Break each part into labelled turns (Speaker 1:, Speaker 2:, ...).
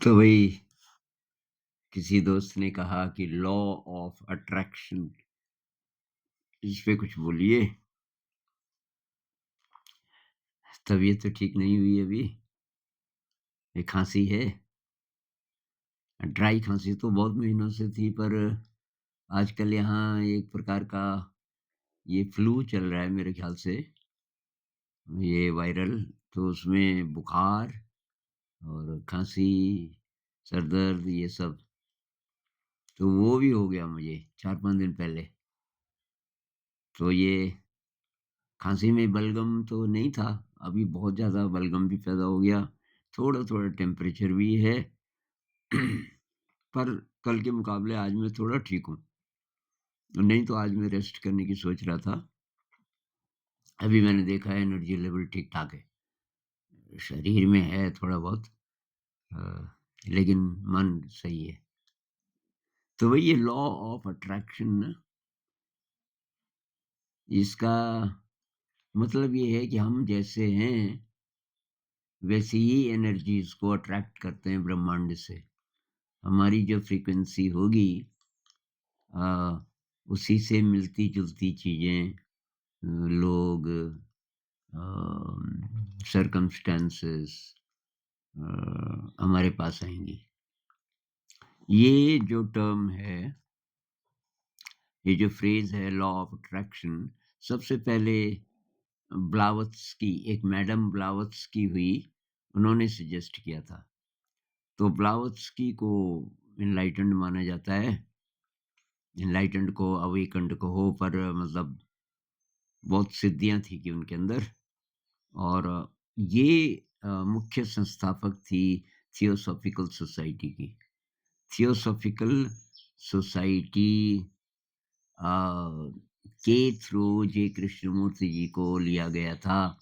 Speaker 1: तो वही किसी दोस्त ने कहा कि लॉ ऑफ अट्रैक्शन, इस पे कुछ बोलिए। तबीयत तो ठीक नहीं हुई अभी। ये खांसी है। ड्राई खांसी तो बहुत महीनों से थी, पर आजकल यहाँ एक प्रकार का ये फ्लू चल रहा है मेरे ख्याल से, ये वायरल। तो उसमें बुखार और खांसी, सर दर्द, ये सब। तो वो भी हो गया मुझे 4-5 दिन पहले। तो ये खाँसी में बलगम तो नहीं था, अभी बहुत ज़्यादा बलगम भी पैदा हो गया, थोड़ा-थोड़ा टेम्परेचर भी है। पर कल के मुकाबले आज मैं थोड़ा ठीक हूँ, नहीं तो आज मैं रेस्ट करने की सोच रहा था। अभी मैंने देखा है एनर्जी लेवल ठीक-ठाक है, शरीर में है थोड़ा बहुत, लेकिन मन सही है। तो वही ये लॉ ऑफ अट्रैक्शन ना, इसका मतलब ये है कि हम जैसे हैं, वैसी ही एनर्जीज़ को अट्रैक्ट करते हैं ब्रह्मांड से। हमारी जो फ्रीक्वेंसी होगी, अ, उसी से मिलती-जुलती चीज़ें, लोग, सर्कमस्टेंसेस हमारे पास आएँगी। ये जो टर्म है, ये जो फ्रेज़ है लॉ ऑफ अट्रैक्शन, सबसे पहले ब्लावत्स्की, एक मैडम ब्लावत्स्की हुई, उन्होंने सजेस्ट किया था। तो ब्लावत्स्की को एनलाइटेंड माना जाता है। एनलाइटेंड को, अवेकन्ड कहो, पर मतलब बहुत सिद्धियाँ थी कि उनके अंदर। और ये मुख्य संस्थापक थी थियोसॉफिकल सोसाइटी की। थियोसॉफिकल सोसाइटी अ, के थ्रू जे कृष्णमूर्ति जी को लिया गया था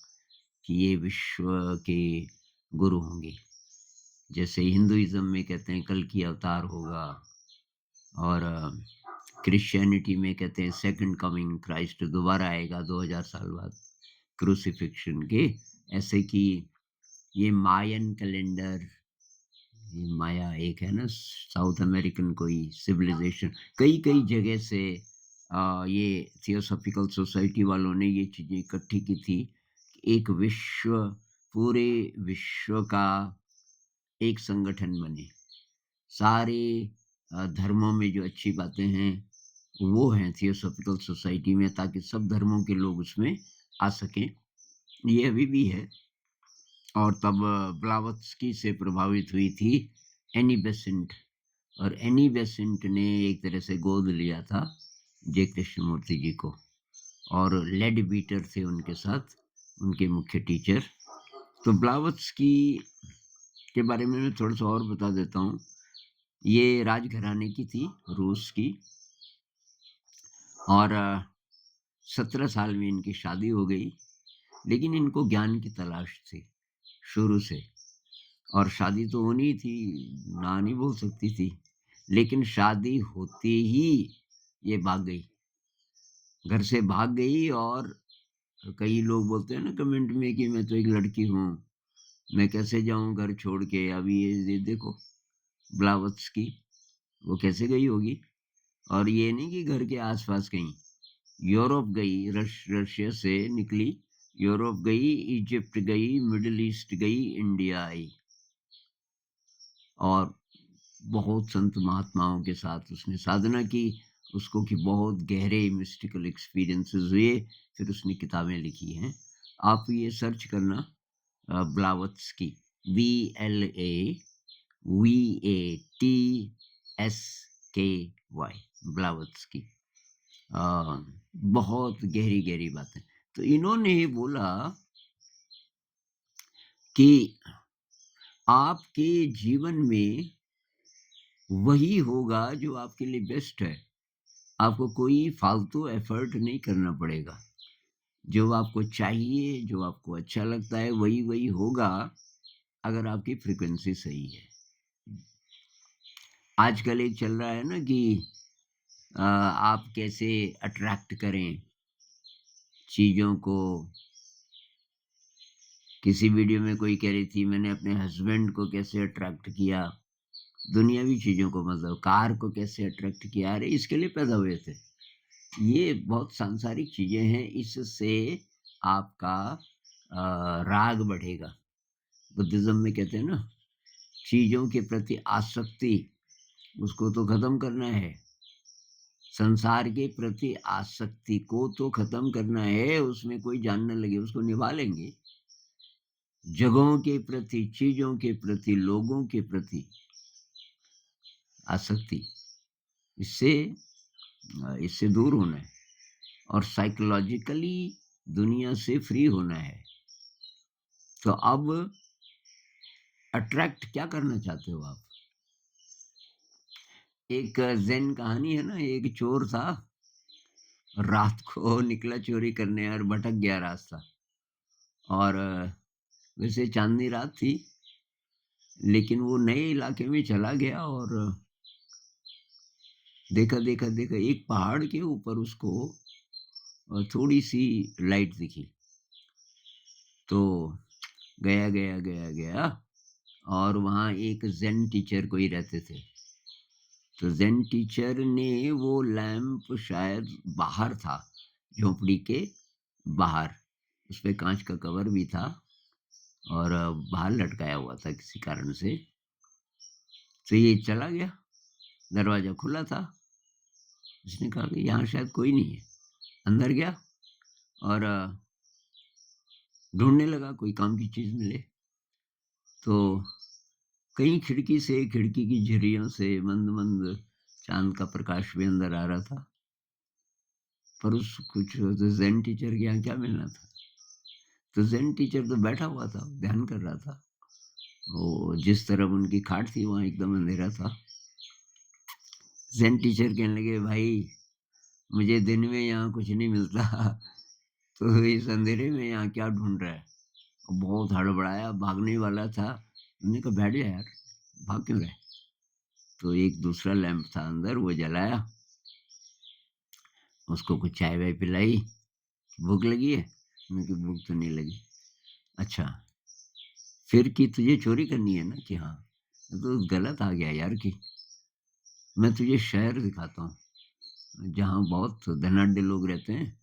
Speaker 1: कि ये विश्व के गुरु होंगे। जैसे हिंदुइज़्म में कहते हैं कल की अवतार होगा, और क्रिश्चियनिटी में कहते हैं सेकंड कमिंग, क्राइस्ट दोबारा आएगा 2000 साल बाद क्रूसिफिक्शन के। ऐसे कि ये मायन कैलेंडर, ये माया एक है ना, साउथ अमेरिकन कोई सिविलाइजेशन, कई-कई जगह से ये थियोसॉफिकल सोसाइटी वालों ने ये चीज़ें इकट्ठी की थी। एक विश्व, पूरे विश्व का एक संगठन बने। सारे धर्मों में जो अच्छी बातें हैं, वो हैं थियोसॉफिकल सोसाइटी में, ताकि सब धर्मों के लोग उसमें आ सकें। ये अभी भी है। और तब ब्लावत्स्की से प्रभावित हुई थी एनी बेसेंट, और एनी बेसेंट ने एक तरह से गोद लिया था जे कृष्णमूर्ति जी को, और लेड बीटर थे उनके साथ, उनके मुख्य टीचर। तो ब्लावत्स्की के बारे में मैं थोड़ा-सा और बता देता हूँ। ये राजघराने की थी, रूस की, और 17 साल में इनकी शादी हो गई। लेकिन इनको ज्ञान की तलाश थी शुरू से, और शादी तो होनी थी, ना नहीं बोल सकती थी। लेकिन शादी होते ही ये भाग गई, घर से भाग गई। और कई लोग बोलते हैं ना कमेंट में कि मैं तो एक लड़की हूँ, मैं कैसे जाऊँ घर छोड़ के। अभी ये देखो ब्लावत्स्की, वो कैसे गई होगी। और ये नहीं कि घर के आस-पास कहीं, यूरोप गई, रशिया से निकली, यूरोप गई, इजिप्ट गई, मिडल ईस्ट गई, इंडिया आई, और बहुत संत महात्माओं के साथ उसने साधना की। उसको कि बहुत गहरे मिस्टिकल एक्सपीरियंसेस हुए, फिर उसने किताबें लिखी हैं। आप ये सर्च करना, ब्लावत्स्की, BLAVATSKY, ब्लावत्स्की। अ, बहुत गहरी-गहरी बातें। तो इन्होंने बोला कि आपके जीवन में वही होगा जो आपके लिए बेस्ट है। आपको कोई फालतू एफर्ट नहीं करना पड़ेगा। जो आपको चाहिए, जो आपको अच्छा लगता है, वही-वही होगा, अगर आपकी फ्रीक्वेंसी सही है। आजकल एक चल रहा है ना कि आप कैसे अट्रैक्ट करें चीज़ों को। किसी वीडियो में कोई कह रही थी मैंने अपने हस्बैंड को कैसे अट्रैक्ट किया। दुनियावी चीज़ों को मतलब कार को कैसे अट्रैक्ट किया, अरे इसके लिए पैदा हुए थे। ये बहुत सांसारिक चीज़ें हैं, इससे आपका राग बढ़ेगा। बुद्धिज़्म में कहते हैं ना, चीज़ों के प्रति आसक्ति, उसको तो खत्म करना है। संसार के प्रति आसक्ति को तो खत्म करना है, उसमें कोई जान ना लगे, उसको निभा लेंगे। जगहों के प्रति, चीज़ों के प्रति, लोगों के प्रति आसक्ति, इससे इससे दूर होना है और साइकोलॉजिकली दुनिया से फ्री होना है। तो अब अट्रैक्ट क्या करना चाहते हो आप? एक ज़ेन कहानी है ना, एक चोर था, रात को निकला चोरी करने और भटक गया रास्ता। और वैसे चाँदनी रात थी, लेकिन वो नए इलाके में चला गया और देखा एक पहाड़ के ऊपर उसको थोड़ी-सी लाइट दिखी। तो गया और वहाँ एक ज़ेन टीचर कोई रहते थे। तो ज़ेन टीचर ने वो लैंप शायद बाहर था, झोंपड़ी के बाहर, उसपे काँच का कवर भी था और बाहर लटकाया हुआ था किसी कारण से। तो ये चला गया, दरवाज़ा खुला था, उसने कहा कि यहाँ शायद कोई नहीं है। अंदर गया और ढूँढने लगा कोई काम की चीज़ मिले। तो कहीं खिड़की की झिर्रियों से मंद-मंद चाँद का प्रकाश भी अंदर आ रहा था। पर उस कुछ तो ज़ेन टीचर के यहाँ क्या मिलना था? तो ज़ेन टीचर तो बैठा हुआ था, ध्यान कर रहा था। वो जिस तरफ उनकी खाट थी वहाँ एकदम अंधेरा था। ज़ेन टीचर कहने लगे, भाई मुझे दिन में यहाँ कुछ नहीं मिलता, तो इस अंधेरे में यहाँ क्या ढूँढ रहा है? बहुत हड़बड़ाया, भागने वाला था। मैंने कहा बैठ जा यार, भाग क्यों रहा है? तो एक दूसरा लैंप था अंदर, वो जलाया, उसको कुछ चाय-वाय पिलाई, भूख लगी है? मैंने कहा भूख तो नहीं लगी। अच्छा, फिर कि तुझे चोरी करनी है ना? कि हाँ। तो गलत आ गया यार कि मैं तुझे शहर दिखाता हूँ, जहाँ बहुत धनाढ्य लोग रहते हैं,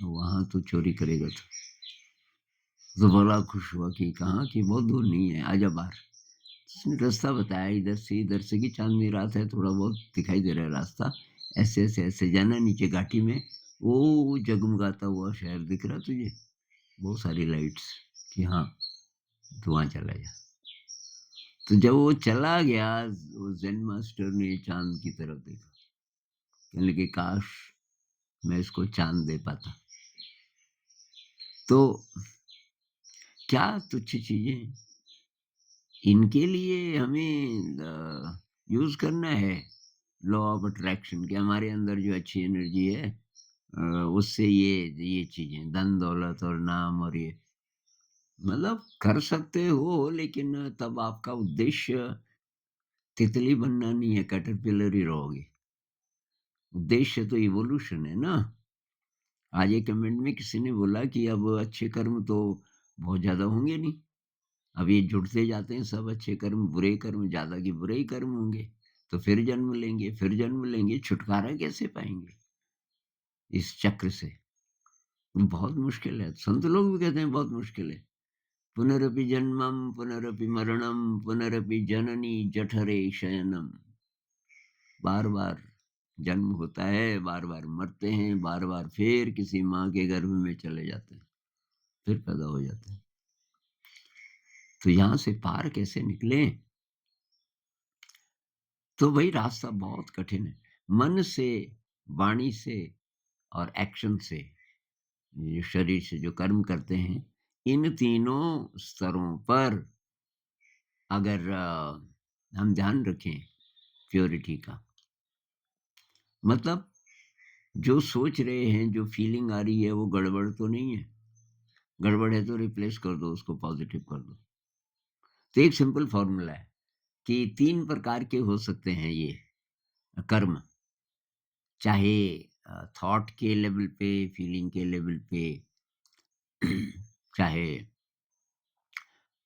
Speaker 1: वहाँ तू चोरी करेगा तो बड़ा खुश हुआ कि कहा कि बहुत दूर नहीं है, आजा बाहर। उसने रास्ता बताया इधर से कि चाँदनी रात है, थोड़ा बहुत दिखाई दे रहा है रास्ता। ऐसे जाना नीचे घाटी में, वो जगमगाता हुआ शहर दिख रहा तुझे, बहुत सारी लाइट्स। कि हाँ, तू वहाँ चला जा। तो जब वो चला गया, वो ज़ेन मास्टर ने चाँद की तरफ देखा। कहने लगे काश मैं इसको चाँद दे पाता। तो क्या तुच्छ चीज़ें, इनके लिए हमें यूज़ करना है लॉ ऑफ अट्रैक्शन, कि हमारे अंदर जो अच्छी एनर्जी है उससे ये चीज़ें, धन दौलत और नाम और ये, मतलब कर सकते हो, लेकिन तब आपका उद्देश्य तितली बनना नहीं है, कैटरपिलर ही रहोगे। उद्देश्य तो इवोल्यूशन है ना। आज एक कमेंट में किसी ने बोला कि अब अच्छे कर्म तो बहुत ज़्यादा होंगे नहीं। अब ये जुड़ते जाते हैं सब अच्छे कर्म, बुरे कर्म ज़्यादा के बुरे ही कर्म होंगे। तो फिर जन्म लेंगे, छुटकारा कैसे पाएँगे इस चक्र से? बहुत मुश्किल है। संत लोग भी कहते हैं बहुत मुश्किल है। पुनरपि जन्मम पुनरपि मरणम पुनरपि जननी जठरे शयनम। बार-बार जन्म होता है, बार-बार मरते हैं, बार-बार फिर किसी माँ के गर्भ में चले जाते हैं, फिर पैदा हो जाते हैं। तो यहाँ से पार कैसे निकलें? तो वही रास्ता बहुत कठिन है। मन से, वाणी से और एक्शन से, ये शरीर से जो कर्म करते हैं, इन तीनों स्तरों पर अगर हम ध्यान रखें प्योरिटी का, मतलब जो सोच रहे हैं, जो फीलिंग आ रही है, वो गड़बड़ तो नहीं है। गड़बड़ है तो रिप्लेस कर दो, उसको पॉज़िटिव कर दो। तो एक सिंपल फ़ॉर्मूला है कि 3 प्रकार के हो सकते हैं ये कर्म, चाहे थॉट के लेवल पे, फीलिंग के लेवल पे, चाहे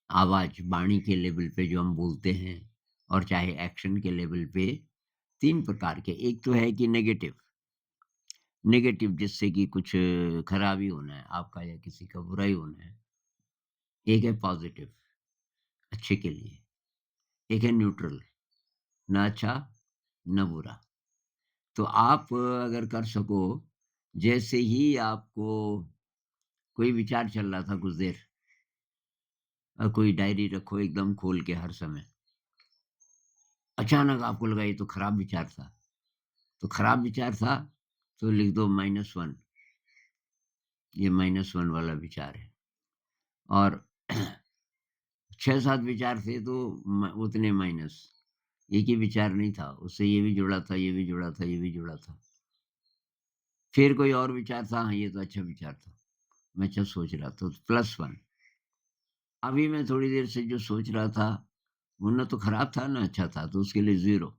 Speaker 1: आवाज़, वाणी के लेवल पे जो हम बोलते हैं, और चाहे एक्शन के लेवल पे 3 प्रकार के। एक तो है कि नेगेटिव, नेगेटिव जिससे कि कुछ खराबी होना है आपका या किसी का बुराई होना है। एक है पॉज़िटिव, अच्छे के लिए। एक है न्यूट्रल, ना अच्छा, ना बुरा। तो आप अगर कर सको, जैसे ही आपको कोई विचार चल रहा था कुछ देर, कोई डायरी रखो एकदम खोल के हर समय। अचानक आपको लगा ये तो खराब विचार था, तो खराब विचार था तो लिख दो -1, ये -1 वाला विचार है। और 6-7 विचार थे तो उतने माइनस। एक ही विचार नहीं था, उससे ये भी जुड़ा था, ये भी जुड़ा था, ये भी जुड़ा था। फिर कोई और विचार था, हाँ, ये तो अच्छा विचार था। मैं अच्छा सोच रहा था, तो +1। अभी मैं थोड़ी देर से जो सोच रहा था, वो ना तो खराब था ना अच्छा था, तो उसके लिए 0।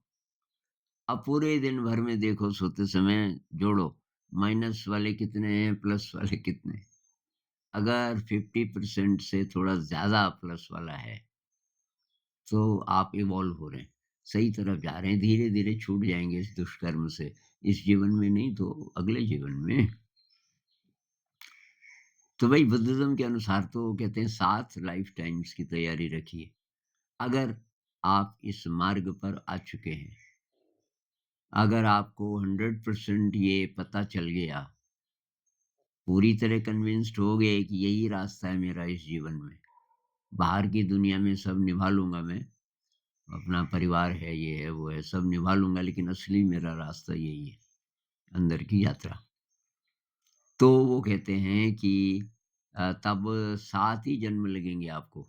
Speaker 1: अब पूरे दिन भर में देखो सोते समय जोड़ो, माइनस वाले कितने हैं, प्लस वाले कितने हैं। अगर 50% से थोड़ा ज़्यादा प्लस वाला है, तो आप इवॉल्व हो रहे हैं, सही तरफ जा रहे हैं, धीरे-धीरे छूट जाएँगे इस दुष्कर्म से। इस जीवन में नहीं तो अगले जीवन में। तो भई बुद्धिज़्म के अनुसार तो कहते हैं 7 लाइफ़ टाइम्स की तैयारी रखिए। अगर आप इस मार्ग पर आ चुके हैं, अगर आपको 100% ये पता चल गया, पूरी तरह कन्विंस्ड हो गए कि यही रास्ता है मेरा इस जीवन में, बाहर की दुनिया में सब निभा लूँगा मैं, अपना परिवार है, ये है, वो है, सब निभा लूँगा लेकिन असली मेरा रास्ता यही है, अंदर की यात्रा। तो वो कहते हैं कि तब 7 ही जन्म लगेंगे आपको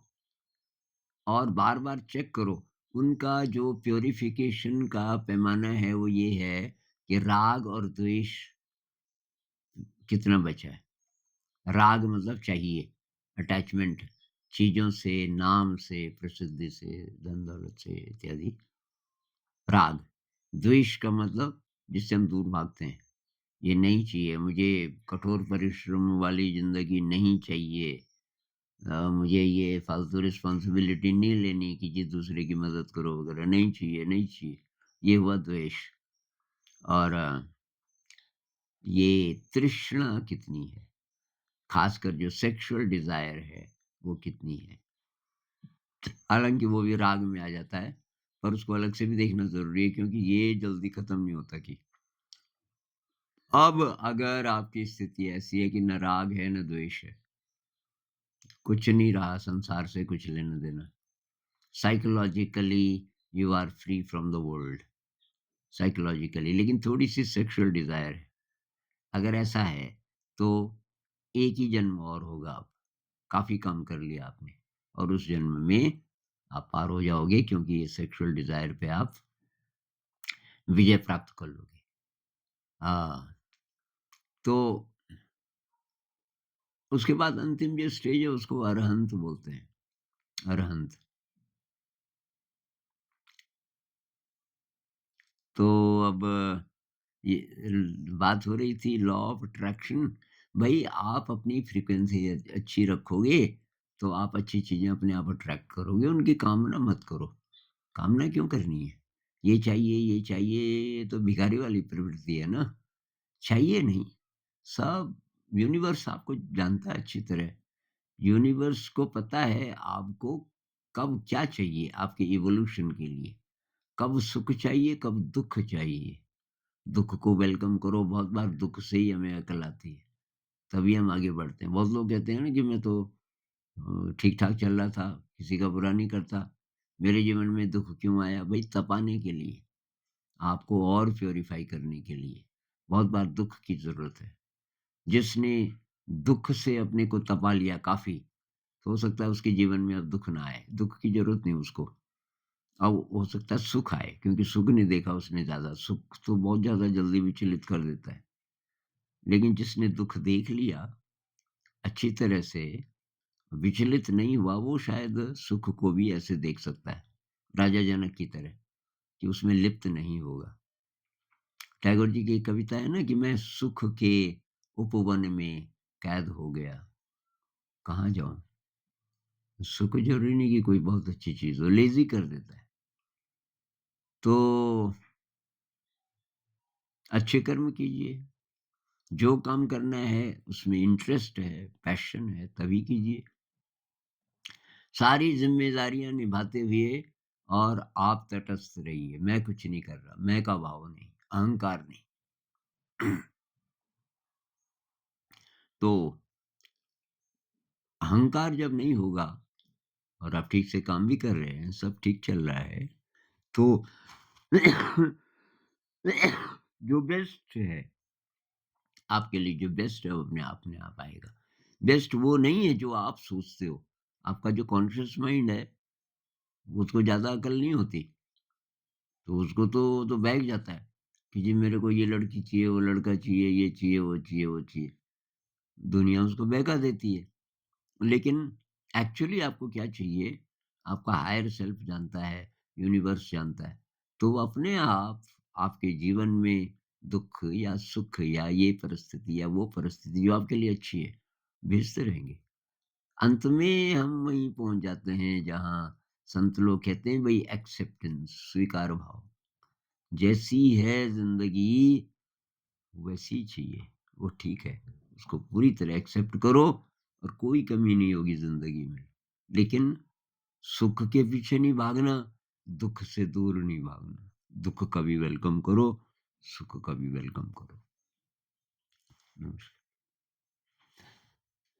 Speaker 1: और बार-बार चेक करो, उनका जो प्यूरिफ़िकेशन का पैमाना है वो ये है कि राग और द्वेष कितना बचा है। राग मतलब चाहिए, अटैचमेंट, चीज़ों से, नाम से, प्रसिद्धि से, धन-दौलत से इत्यादि, राग। द्वेष का मतलब जिससे हम दूर भागते हैं, ये नहीं चाहिए, मुझे कठोर परिश्रम वाली ज़िंदगी नहीं चाहिए। मुझे ये फालतू रिस्पॉन्सिबिलिटी नहीं लेनी कि जी दूसरे की मदद करो वगैरह, नहीं चाहिए, नहीं चाहिए। ये हुआ द्वेष। और ये तृष्णा कितनी है, ख़ासकर जो सेक्सुअल डिज़ायर है, वो कितनी है। हालाँकि वो भी राग में आ जाता है, पर उसको अलग से भी देखना ज़रूरी है क्योंकि ये जल्दी खत्म नहीं होता कि अब अगर आपकी स्थिति ऐसी है कि ना राग है, ना द्वेष है, कुछ नहीं रहा संसार से कुछ लेना-देना। Psychologically you are free from the world, psychologically, लेकिन थोड़ी-सी सेक्सुअल डिज़ायर है। अगर ऐसा है, तो एक ही जन्म और होगा अब, काफ़ी काम कर लिया आपने और उस जन्म में आप पार हो जाओगे क्योंकि ये सेक्सुअल डिज़ायर पे आप विजय प्राप्त कर लोगे। हाँ, तो उसके बाद अंतिम जो स्टेज है उसको अरहंत बोलते हैं, अरहंत। तो अब ये बात हो रही थी लॉ ऑफ अट्रैक्शन। भई आप अपनी फ्रीक्वेंसी अच्छी रखोगे, तो आप अच्छी चीज़ें अपने आप अट्रैक्ट करोगे, उनकी कामना मत करो। कामना क्यों करनी है? ये चाहिए, ये तो भिखारी वाली प्रवृत्ति है ना। चाहिए नहीं, सब यूनिवर्स आपको जानता है अच्छी तरह। यूनिवर्स को पता है आपको कब क्या चाहिए आपके इवोल्यूशन के लिए। कब सुख चाहिए, कब दुःख चाहिए। दुःख को वेलकम करो, बहुत बार दुःख से ही हमें अकल आती है, तभी हम आगे बढ़ते हैं। बहुत लोग कहते हैं ना कि मैं तो ठीक-ठाक चल रहा था, किसी का बुरा नहीं करता, मेरे जीवन में दुःख क्यों आया? भई तपाने के लिए, आपको और प्यूरिफ़ाई करने के लिए, बहुत बार दुःख की ज़रूरत है। जिसने दुःख से अपने को तपा लिया काफ़ी, तो हो सकता है उसके जीवन में अब दुःख ना आए, दुःख की ज़रूरत नहीं उसको। अब हो सकता है सुख आए क्योंकि सुख नहीं देखा उसने ज़्यादा, सुख तो बहुत ज़्यादा जल्दी विचलित कर देता है। लेकिन जिसने दुःख देख लिया अच्छी तरह से, विचलित नहीं हुआ, वो शायद सुख को भी ऐसे देख सकता है, राजा जनक की तरह कि उसमें लिप्त नहीं होगा। टैगोर जी की एक कविता है ना कि मैं सुख के उपवन में कैद हो गया, कहाँ जाऊँ? सुख ज़रूरी नहीं कि कोई बहुत अच्छी चीज़ हो, लेज़ी कर देता है। तो अच्छे कर्म कीजिए, जो काम करना है उसमें इंटरेस्ट है, पैशन है तभी कीजिए। सारी ज़िम्मेदारियाँ निभाते हुए और आप तटस्थ रहिए, मैं कुछ नहीं कर रहा, मैं का भाव नहीं, अहंकार नहीं। तो अहंकार जब नहीं होगा और आप ठीक से काम भी कर रहे हैं, सब ठीक चल रहा है, तो जो बेस्ट है, आपके लिए जो बेस्ट है वो अपने आप आएगा। बेस्ट वो नहीं है जो आप सोचते हो, आपका जो कॉन्शियस माइंड है, उसको ज़्यादा अकल नहीं होती, तो उसको तो बहक जाता है कि जी मेरे को ये लड़की चाहिए, वो लड़का चाहिए, ये चाहिए, वो चाहिए, वो चाहिए। दुनिया उसको बहका देती है। लेकिन एक्चुअली आपको क्या चाहिए, आपका हायर सेल्फ जानता है, यूनिवर्स जानता है। तो वो अपने आप आपके जीवन में दुःख या सुख या ये परिस्थिति या वो परिस्थिति जो आपके लिए अच्छी है, भेजते रहेंगे। अंत में हम वहीं पहुँच जाते हैं जहाँ संत लोग कहते हैं भई एक्सेप्टेंस स्वीकार भाव। जैसी है ज़िंदगी वैसी ही चाहिए, वो ठीक है। उसको पूरी तरह एक्सेप्ट करो और कोई कमी नहीं होगी ज़िंदगी में। लेकिन सुख के पीछे नहीं भागना, दुःख से दूर नहीं भागना। दुःख का भी वेलकम करो, सुख का भी वेलकम करो। नमस्कार।